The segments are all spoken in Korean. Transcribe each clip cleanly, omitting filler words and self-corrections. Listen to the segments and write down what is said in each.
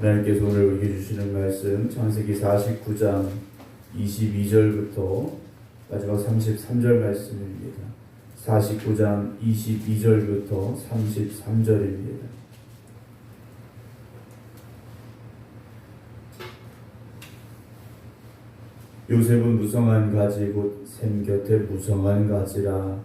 하나님께서 오늘 우리에게 주시는 말씀 창세기 49장 22절부터 마지막 33절 말씀입니다. 49장 22절부터 33절입니다. 요셉은 무성한 가지 곧 샘 곁에 무성한 가지라.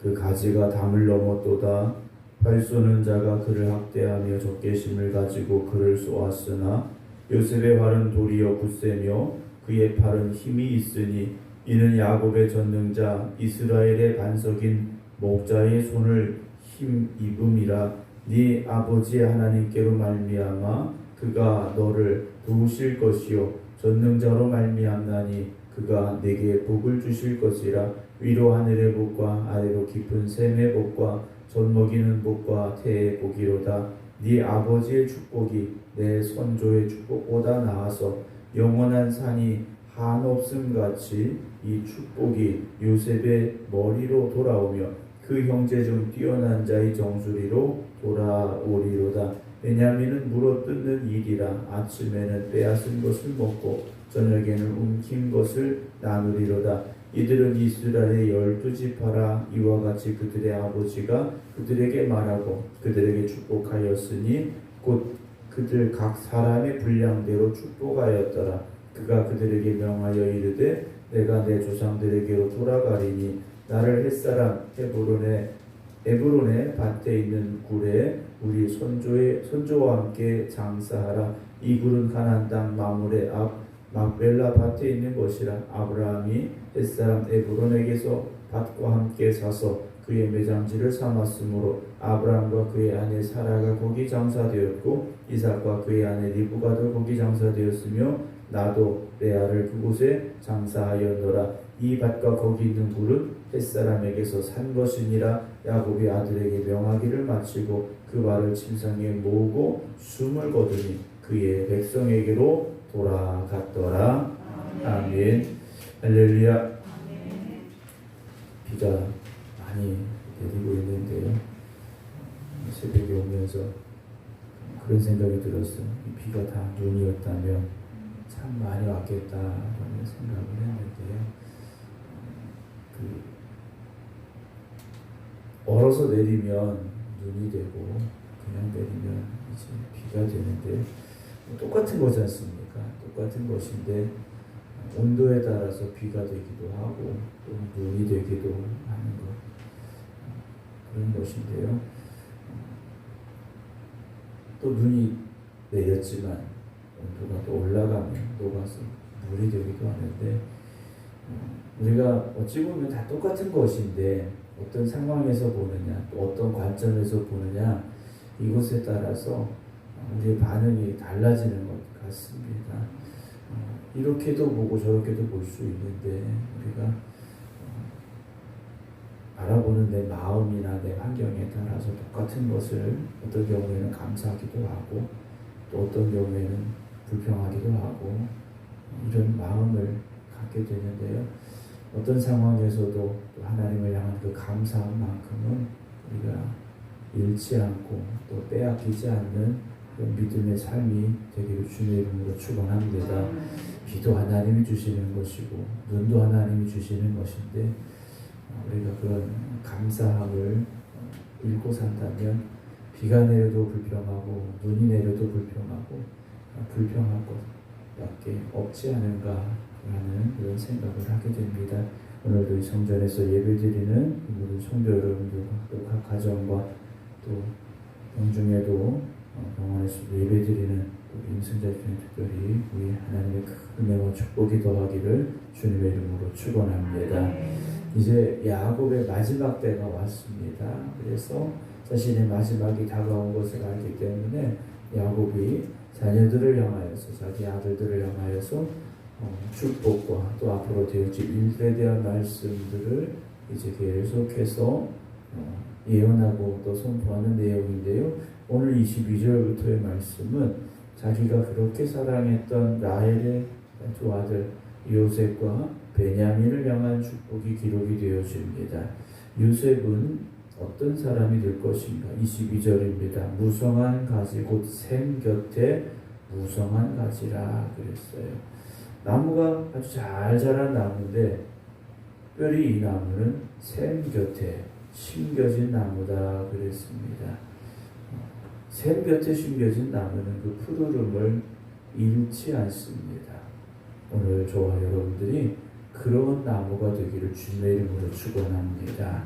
그 가지가 담을 넘었도다. 활 쏘는 자가 그를 학대하며 적개심을 가지고 그를 쏘았으나 요셉의 활은 도리어 굳세며 그의 팔은 힘이 있으니 이는 야곱의 전능자 이스라엘의 반석인 목자의 손을 힘입음이라. 네 아버지의 하나님께로 말미암아 그가 너를 도우실 것이요 전능자로 말미암나니 그가 내게 복을 주실 것이라. 위로 하늘의 복과 아래로 깊은 샘의 복과 젖 먹이는 복과 태의 복이로다. 네 아버지의 축복이 내 선조의 축복보다 나아서 영원한 산이 한없음 같이 이 축복이 요셉의 머리로 돌아오며 그 형제 중 뛰어난 자의 정수리로 돌아오리로다. 베냐민은 물어뜯는 일이라. 아침에는 빼앗은 것을 먹고 저녁에는 움킨 것을 나누리로다. 이들은 이스라엘의 12지파라. 이와 같이 그들의 아버지가 그들에게 말하고 그들에게 축복하였으니 곧 그들 각 사람의 분량대로 축복하였더라. 그가 그들에게 명하여 이르되 내가 내 조상들에게로 돌아가리니 나를 햇사람 에브론의 밭에 있는 굴에 우리 선조와 함께 장사하라. 이 굴은 가나안 땅 마므레 앞 막벨라 밭에 있는 것이라. 아브라함이 햇사람 에브론에게서 밭과 함께 사서 그의 매장지를 삼았으므로 아브라함과 그의 아내 사라가 거기 장사되었고 이삭과 그의 아내 리브가도 거기 장사되었으며 나도 레아를 그곳에 장사하였노라. 이 밭과 거기 있는 굴은 햇사람에게서 산 것이니라. 야곱이 아들에게 명하기를 마치고 그 말을 침상에 모으고 숨을 거두니 그의 백성에게로 돌아갔더라. 아멘. 할렐루야. 비가 많이 내리고 있는데요. 새벽에 오면서 그런 생각이 들었어요. 이 비가 다 눈이었다면 참 많이 왔겠다라는 생각을 했는데요. 얼어서 내리면 눈이 되고 그냥 내리면 이제 비가 되는데 똑같은 거지 않습니까? 똑같은 것인데 온도에 따라서 비가 되기도 하고 또 눈이 되기도 하는 것, 그런 것인데요. 또 눈이 내렸지만 온도가 또 올라가면 녹아서 물이 되기도 하는데 우리가 어찌 보면 다 똑같은 것인데 어떤 상황에서 보느냐 또 어떤 관점에서 보느냐 이것에 따라서 우리의 반응이 달라지는 것 같습니다. 이렇게도 보고 저렇게도 볼 수 있는데 우리가 바라보는 내 마음이나 내 환경에 따라서 똑같은 것을 어떤 경우에는 감사하기도 하고 또 어떤 경우에는 불평하기도 하고 이런 마음을 갖게 되는데요. 어떤 상황에서도 또 하나님을 향한 그 감사만큼은 우리가 잃지 않고 또 빼앗기지 않는 그런 믿음의 삶이 되기를 주님의 이름으로 축원합니다. 비도 하나님이 주시는 것이고 눈도 하나님이 주시는 것인데 우리가 그런 감사함을 잃고 산다면 비가 내려도 불평하고 눈이 내려도 불평하고 불평할 것밖에 없지 않은가 라는 그런 생각을 하게 됩니다. 오늘도 이 성전에서 예배드리는 모든 성도 여러분들과 또 각 가정과 또 병중에도 병원에서 예배드리는 우리 임승자 주님 특별히 우리 하나님의 큰 은혜와 축복이 더하기를 주님의 이름으로 축원합니다. 이제 야곱의 마지막 때가 왔습니다. 그래서 자신의 마지막이 다가온 것을 알기 때문에 야곱이 자녀들을 향하여서 자기 아들들을 향하여서 축복과 또 앞으로 되어질 일들에 대한 말씀들을 이제 계속해서 예언하고 또 선포하는 내용인데요. 오늘 22절부터의 말씀은 자기가 그렇게 사랑했던 라헬의 두 아들 요셉과 베냐민을 향한 축복이 기록이 되어집니다. 요셉은 어떤 사람이 될 것인가? 22절입니다. 무성한 가지 곧 샘 곁에 무성한 가지라 그랬어요. 나무가 아주 잘 자란 나무인데 특별히 이 나무는 샘 곁에 심겨진 나무다 그랬습니다. 샘 곁에 심겨진 나무는 그 푸르름을 잃지 않습니다. 오늘 저와 여러분들이 그런 나무가 되기를 주님의 이름으로 축원합니다.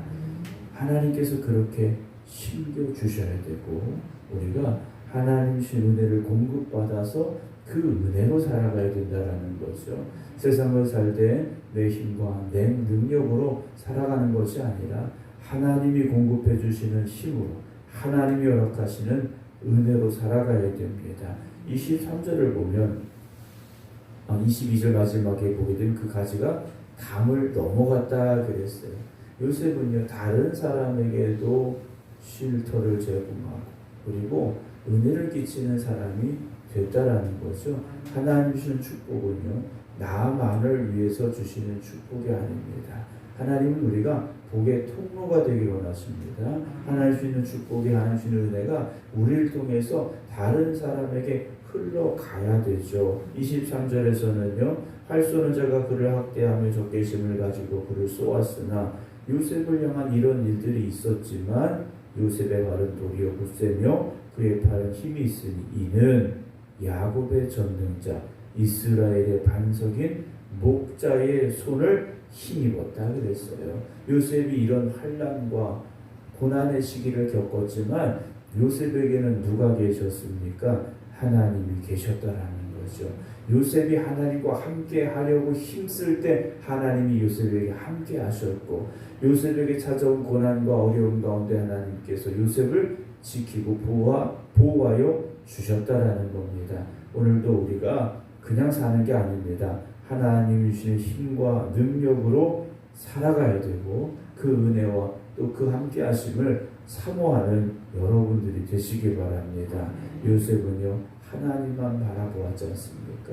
하나님께서 그렇게 심겨주셔야 되고 우리가 하나님의 은혜를 공급받아서 그 은혜로 살아가야 된다는 거죠. 세상을 살 때 내 힘과 내 능력으로 살아가는 것이 아니라 하나님이 공급해 주시는 힘으로 하나님이 허락하시는 은혜로 살아가야 됩니다. 23절을 보면 22절 마지막에 보게 된 그 가지가 담을 넘어갔다 그랬어요. 요셉은요 다른 사람에게도 쉼터를 제공하고 그리고 은혜를 끼치는 사람이 됐다라는 거죠. 하나님 주시는 축복은요 나만을 위해서 주시는 축복이 아닙니다. 하나님은 우리가 복의 통로가 되기를 원하십니다. 하나님 주시는 축복이 하나님 주시는 은혜가 우리를 통해서 다른 사람에게 흘러가야 되죠. 23절에서는요 활 쏘는 자가 그를 학대하며 적개심을 가지고 그를 쏘았으나 요셉을 향한 이런 일들이 있었지만 요셉의 발은 도리어 굳세며 그의 팔은 힘이 있으니 이는 야곱의 전능자 이스라엘의 반석인 목자의 손을 힘입었다 그랬어요. 요셉이 이런 환난과 고난의 시기를 겪었지만 요셉에게는 누가 계셨습니까? 하나님이 계셨다라는 거죠. 요셉이 하나님과 함께 하려고 힘쓸 때 하나님이 요셉에게 함께 하셨고 요셉에게 찾아온 고난과 어려움 가운데 하나님께서 요셉을 지키고 보호하여 주셨다라는 겁니다. 오늘도 우리가 그냥 사는 게 아닙니다. 하나님이 주신 힘과 능력으로 살아가야 되고 그 은혜와 또 그 함께 하심을 사모하는 여러분들이 되시길 바랍니다. 요셉은요 하나님만 바라보았지 않습니까?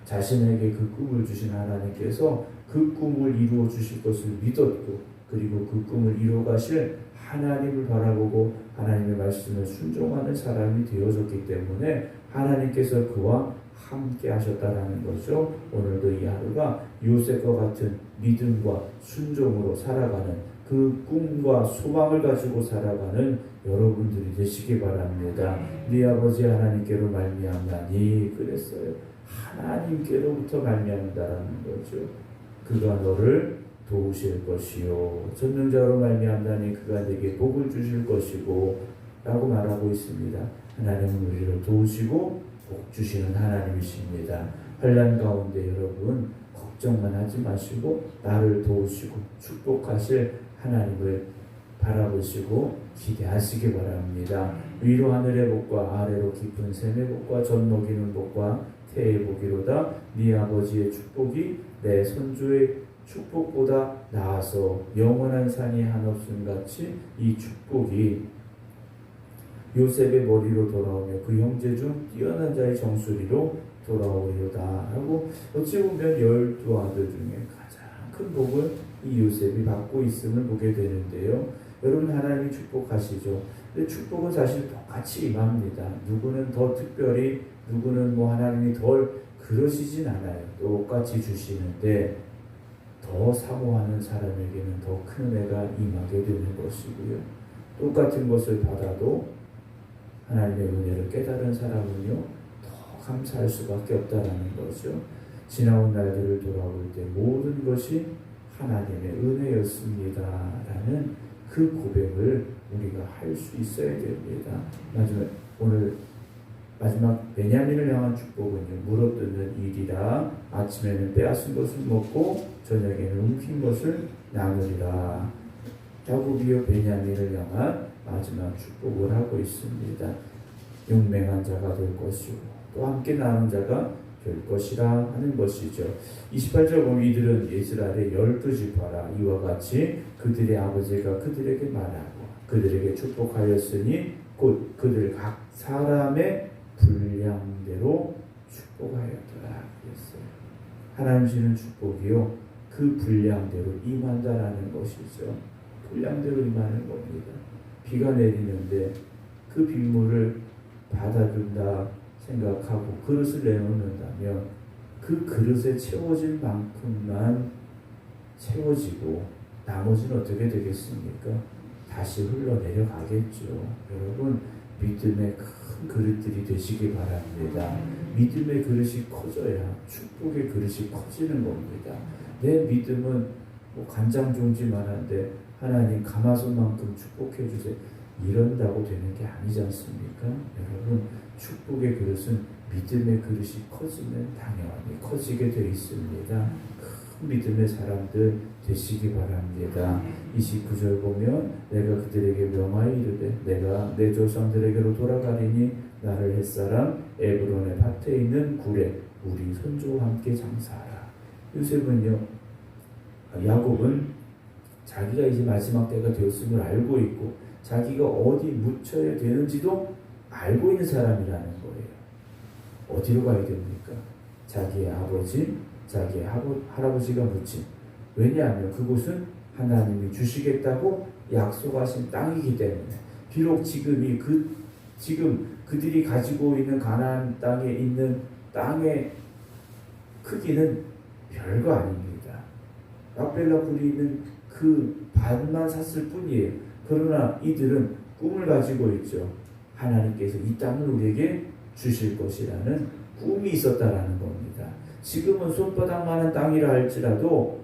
자신에게 그 꿈을 주신 하나님께서 그 꿈을 이루어 주실 것을 믿었고 그리고 그 꿈을 이루어 가실 하나님을 바라보고 하나님의 말씀을 순종하는 사람이 되어졌기 때문에 하나님께서 그와 함께 하셨다라는 거죠. 오늘도 이 하루가 요셉과 같은 믿음과 순종으로 살아가는 그 꿈과 소망을 가지고 살아가는 여러분들이 되시기 바랍니다. 네 아버지 하나님께로 말미암나니 그랬어요. 하나님께로부터 말미암다라는 거죠. 그가 너를 도우실 것이요 전능자로 말미암나니 그가 내게 복을 주실 것이고 라고 말하고 있습니다. 하나님은 우리를 도우시고 복 주시는 하나님이십니다. 환난 가운데 여러분 걱정만 하지 마시고 나를 도우시고 축복하실 하나님을 바라보시고 기대하시기 바랍니다. 위로 하늘의 복과 아래로 깊은 샘의 복과 젖 먹이는 복과 태의 복이로다. 네 아버지의 축복이 내 선조의 축복보다 나아서 영원한 산이 한없음 같이 이 축복이 요셉의 머리로 돌아오며 그 형제 중 뛰어난 자의 정수리로 돌아오리로다 하고 어찌 보면 12 아들 중에 가장 큰 복을 이 요셉이 받고 있음을 보게 되는데요. 여러분 하나님이 축복하시죠. 근데 축복은 사실 똑같이 임합니다. 누구는 더 특별히 누구는 하나님이 덜 그러시진 않아요. 똑같이 주시는데 더 사모하는 사람에게는 더 큰 은혜가 임하게 되는 것이고요. 똑같은 것을 받아도 하나님의 은혜를 깨달은 사람은요 더 감사할 수밖에 없다라는 거죠. 지나온 날들을 돌아볼 때 모든 것이 하나님의 은혜였습니다라는 그 고백을 우리가 할 수 있어야 됩니다. 오늘 마지막 베냐민을 향한 축복은요 물어뜯는 일이라 아침에는 빼앗은 것을 먹고 저녁에는 움킨 것을 나누리라. 야곱이요 베냐민을 향한 마지막 축복을 하고 있습니다. 용맹한 자가 될 것이고 또 함께 나눈 자가 될 것이라 하는 것이죠. 28절 보면 이들은 이스라엘의 12지파라 이와 같이 그들의 아버지가 그들에게 말하고 그들에게 축복하였으니 곧 그들 각 사람의 분량대로 축복하였더라 그랬어요. 하나님 주시는 축복이요 그 분량대로 임한다라는 것이죠. 분량대로 임하는 겁니다. 비가 내리는데 그 빗물을 받아준다 생각하고 그릇을 내놓는다면 그 그릇에 채워질 만큼만 채워지고 나머지는 어떻게 되겠습니까? 다시 흘러내려가겠죠. 여러분, 믿음의 큰 그릇들이 되시기 바랍니다. 믿음의 그릇이 커져야 축복의 그릇이 커지는 겁니다. 내 믿음은 뭐 간장종지만한데 하나님 가마솥만큼 축복해 주세요. 이런다고 되는 게 아니지 않습니까? 여러분, 축복의 그릇은 믿음의 그릇이 커지면 당연히 커지게 되어 있습니다. 큰 믿음의 사람들 되시기 바랍니다. 29절 보면 내가 그들에게 명하여 이르되 내가 내 조상들에게로 돌아가리니 나를 햇사람 에브론의 밭에 있는 굴에 우리 손주와 함께 장사하라. 요셉은요, 야곱은 자기가 이제 마지막 때가 되었음을 알고 있고 자기가 어디 묻혀야 되는지도 알고 있는 사람이라는 거예요. 어디로 가야 됩니까? 자기의 아버지, 자기의 할아버지가 묻힌. 왜냐하면 그곳은 하나님이 주시겠다고 약속하신 땅이기 때문에. 비록 지금 그들이 가지고 있는 가나안 땅에 있는 땅의 크기는 별거 아닙니다. 막벨라 굴이 있는 그 반만 샀을 뿐이에요. 그러나 이들은 꿈을 가지고 있죠. 하나님께서 이 땅을 우리에게 주실 것이라는 꿈이 있었다라는 겁니다. 지금은 손바닥만한 땅이라 할지라도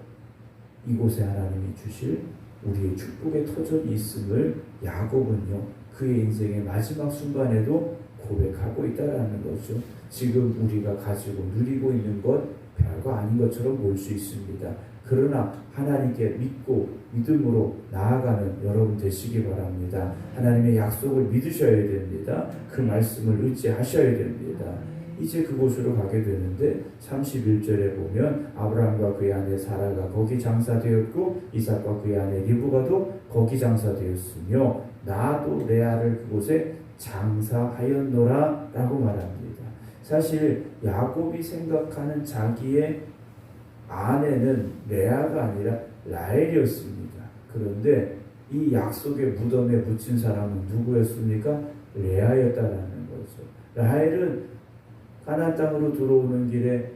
이곳에 하나님이 주실 우리의 축복의 터전이 있음을 야곱은요, 그의 인생의 마지막 순간에도 고백하고 있다라는 거죠. 지금 우리가 가지고 누리고 있는 것 별거 아닌 것처럼 볼 수 있습니다. 그러나 하나님께 믿고 믿음으로 나아가는 여러분 되시기 바랍니다. 하나님의 약속을 믿으셔야 됩니다. 그 말씀을 의지하셔야 됩니다. 이제 그곳으로 가게 되는데 31절에 보면 아브라함과 그의 아내 사라가 거기 장사되었고 이삭과 그의 아내 리브가도 거기 장사되었으며 나도 레아를 그곳에 장사하였노라 라고 말합니다. 사실 야곱이 생각하는 자기의 아내는 레아가 아니라 라헬이었습니다. 그런데 이 약속의 무덤에 묻힌 사람은 누구였습니까? 레아였다라는 거죠. 라헬은 가나안 땅으로 들어오는 길에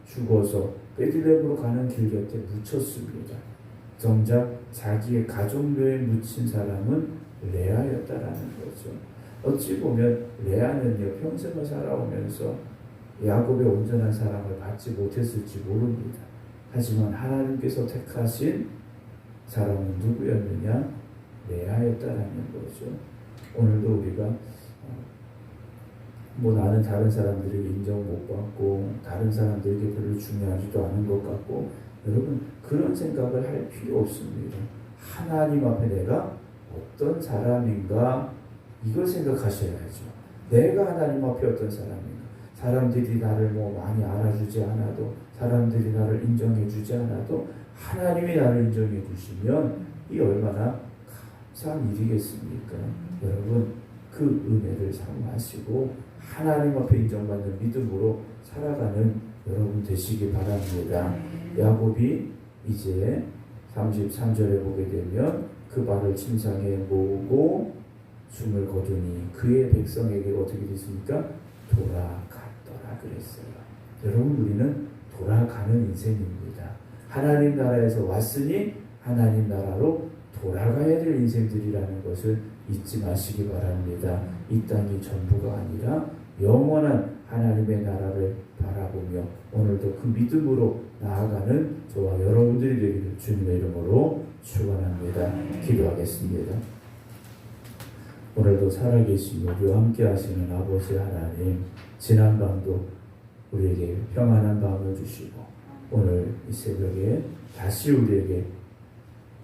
죽어서 베들레헴으로 가는 길 곁에 묻혔습니다. 정작 자기의 가족묘에 묻힌 사람은 레아였다라는 거죠. 어찌 보면 레아는요, 평생을 살아오면서 야곱의 온전한 사랑을 받지 못했을지 모릅니다. 하지만 하나님께서 택하신 사람은 누구였느냐? 레아였다라는 거죠. 오늘도 우리가 나는 다른 사람들에게 인정 못 받고 다른 사람들에게 별로 중요하지도 않은 것 같고, 여러분 그런 생각을 할 필요 없습니다. 하나님 앞에 내가 어떤 사람인가 이걸 생각하셔야죠. 내가 하나님 앞에 어떤 사람인가. 사람들이 나를 많이 알아주지 않아도, 사람들이 나를 인정해주지 않아도 하나님이 나를 인정해 주시면 이 얼마나 감사한 일이겠습니까? 여러분 그 은혜를 사모하시고 하나님 앞에 인정받는 믿음으로 살아가는 여러분 되시기 바랍니다. 야곱이 이제 33절에 보게 되면 그 발을 침상에 모으고 숨을 거두니 그의 백성에게 어떻게 됐습니까? 돌아갔더라 그랬어요. 여러분 우리는 돌아가는 인생입니다. 하나님 나라에서 왔으니 하나님 나라로 돌아가야 될 인생들이라는 것을 잊지 마시기 바랍니다. 이 땅이 전부가 아니라 영원한 하나님의 나라를 바라보며 오늘도 그 믿음으로 나아가는 저와 여러분들이 되기를 주님의 이름으로 축원합니다. 기도하겠습니다. 오늘도 살아계신 우리와 함께 하시는 아버지 하나님, 지난 밤도 우리에게 평안한 밤을 주시고 오늘 이 새벽에 다시 우리에게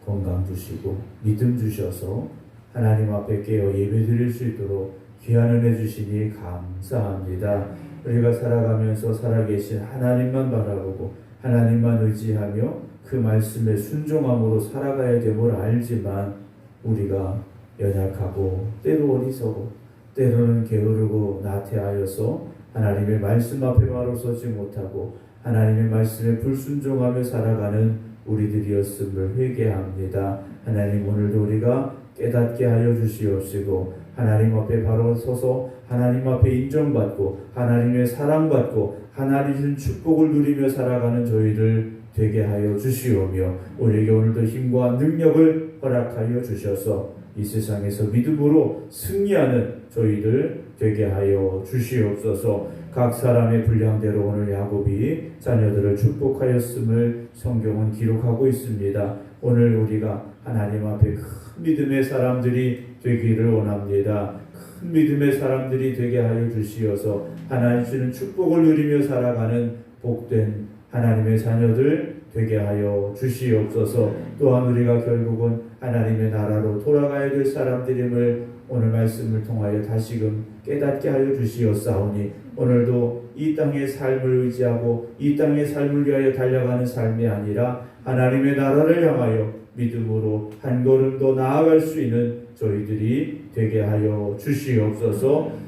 건강 주시고 믿음 주셔서 하나님 앞에 깨어 예배드릴 수 있도록 귀한 은혜 주시니 감사합니다. 우리가 살아가면서 살아계신 하나님만 바라보고 하나님만 의지하며 그 말씀에 순종함으로 살아가야 됨을 알지만 우리가 연약하고 때로 어리석고 때로는 게으르고 나태하여서 하나님의 말씀 앞에 바로 서지 못하고 하나님의 말씀에 불순종하며 살아가는 우리들이었음을 회개합니다. 하나님 오늘도 우리가 깨닫게 하여 주시옵시고 하나님 앞에 바로 서서 하나님 앞에 인정받고 하나님의 사랑받고 하나님의 축복을 누리며 살아가는 저희를 되게 하여 주시오며 우리에게 오늘도 힘과 능력을 허락하여 주셔서 이 세상에서 믿음으로 승리하는 저희들 되게 하여 주시옵소서. 각 사람의 분량대로 오늘 야곱이 자녀들을 축복하였음을 성경은 기록하고 있습니다. 오늘 우리가 하나님 앞에 큰 믿음의 사람들이 되기를 원합니다. 큰 믿음의 사람들이 되게 하여 주시어서 하나님 주는 축복을 누리며 살아가는 복된 하나님의 자녀들 되게 하여 주시옵소서. 또한 우리가 결국은 하나님의 나라로 돌아가야 될 사람들임을 오늘 말씀을 통하여 다시금 깨닫게 하여 주시옵사오니 오늘도 이 땅의 삶을 의지하고 이 땅의 삶을 위하여 달려가는 삶이 아니라 하나님의 나라를 향하여 믿음으로 한 걸음 더 나아갈 수 있는 저희들이 되게 하여 주시옵소서.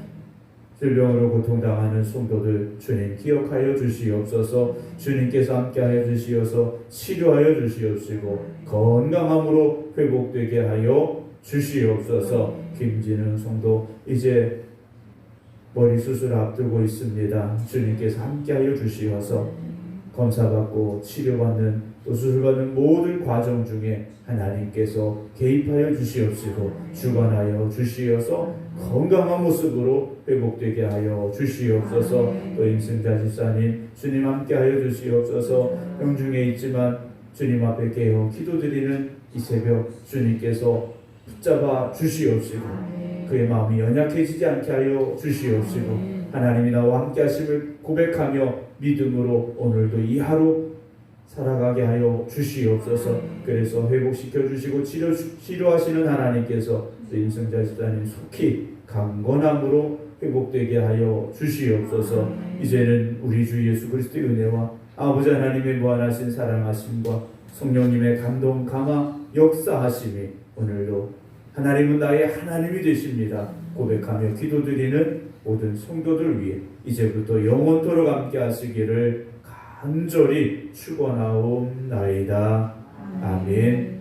질병으로 고통당하는 성도들 주님 기억하여 주시옵소서. 주님께서 함께하여 주시어서 치료하여 주시옵시고 건강함으로 회복되게 하여 주시옵소서. 김진흥 성도 이제 머리 수술 앞두고 있습니다. 주님께서 함께하여 주시어서 검사받고 치료받는 또 수술받는 모든 과정 중에 하나님께서 개입하여 주시옵시고 주관하여 주시어서 건강한 모습으로 회복되게 하여 주시옵소서. 또 임승자 집사님 주님 함께하여 주시옵소서. 병중에 있지만 주님 앞에 깨어 기도드리는 이 새벽 주님께서 붙잡아 주시옵시고 그의 마음이 연약해지지 않게 하여 주시옵시고 하나님이 나와 함께 하심을 고백하며 믿음으로 오늘도 이 하루 살아가게 하여 주시옵소서. 그래서 회복시켜 주시고 치료하시는 하나님께서 임승자 집사님 속히 강건함으로 회복되게 하여 주시옵소서. 이제는 우리 주 예수 그리스도의 은혜와 아버지 하나님의 무한하신 사랑하심과 성령님의 감동 감화 역사하심이 오늘도 하나님은 나의 하나님이 되십니다 고백하며 기도드리는 모든 성도들 위해 이제부터 영원토록 함께 하시기를 간절히 축원하옵나이다. 아멘.